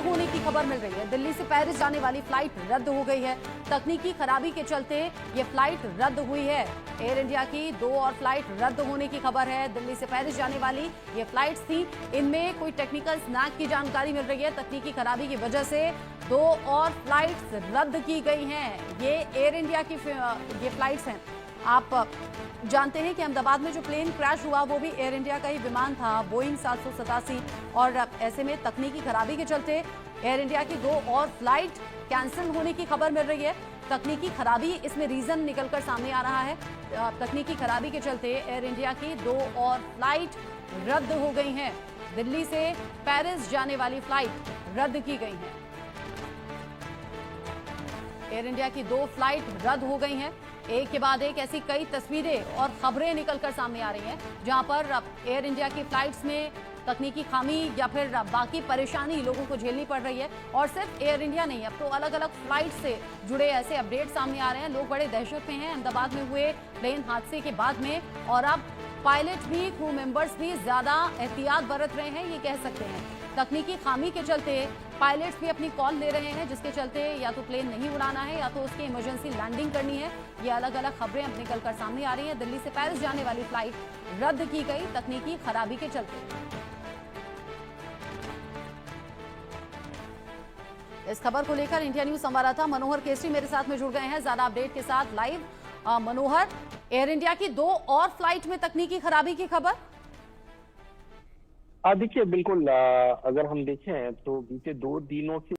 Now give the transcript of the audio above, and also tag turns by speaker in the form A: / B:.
A: होने की खबर मिल रही है। दिल्ली से पेरिस जाने वाली फ्लाइट रद्द हो गई है। तकनीकी खराबी के चलते ये फ्लाइट रद्द हुई है। एयर इंडिया की 2 और फ्लाइट रद्द होने की खबर है। दिल्ली से पेरिस जाने वाली ये फ्लाइट्स थी, इनमें कोई टेक्निकल स्नैक की जानकारी मिल रही है। तकनीकी खराबी की वजह से 2 और फ्लाइट्स रद्द की गई हैं। ये एयर इंडिया की ये फ्लाइट्स हैं। आप जानते हैं कि अहमदाबाद में जो प्लेन क्रैश हुआ वो भी एयर इंडिया का ही विमान था, बोइंग 787, और ऐसे में तकनीकी खराबी के चलते एयर इंडिया की 2 और फ्लाइट कैंसिल होने की खबर मिल रही है। तकनीकी खराबी इसमें रीजन निकलकर सामने आ रहा है। तकनीकी खराबी के चलते एयर इंडिया की 2 और फ्लाइट रद्द हो गई हैं। दिल्ली से पेरिस जाने वाली फ्लाइट रद्द की गई है। एयर इंडिया की 2 फ्लाइट रद्द हो गई हैं। एक के बाद एक ऐसी कई तस्वीरें और खबरें निकलकर सामने आ रही हैं, जहां पर एयर इंडिया की फ्लाइट्स में तकनीकी खामी या फिर बाकी परेशानी लोगों को झेलनी पड़ रही है। और सिर्फ एयर इंडिया नहीं, अब तो अलग अलग फ्लाइट से जुड़े ऐसे अपडेट सामने आ रहे हैं। लोग बड़े दहशत में हैं अहमदाबाद में हुए प्लेन हादसे के बाद में, और अब पायलट भी, क्रू मेंबर्स भी ज्यादा एहतियात बरत रहे हैं, ये कह सकते हैं। तकनीकी खामी के चलते पायलट्स भी अपनी कॉल ले रहे हैं, जिसके चलते या तो प्लेन नहीं उड़ाना है या तो उसकी इमरजेंसी लैंडिंग करनी है। ये अलग अलग खबरें अब निकलकर सामने आ रही हैं। दिल्ली से पेरिस जाने वाली फ्लाइट रद्द की गई तकनीकी खराबी के चलते। इस खबर को लेकर इंडिया न्यूज संवाददाता मनोहर केसरी मेरे साथ में जुड़ गए हैं ज्यादा अपडेट के साथ लाइव। मनोहर, एयर इंडिया की 2 और फ्लाइट में तकनीकी खराबी की खबर।
B: देखिए, बिल्कुल, अगर हम देखें तो बीते 2 दिनों से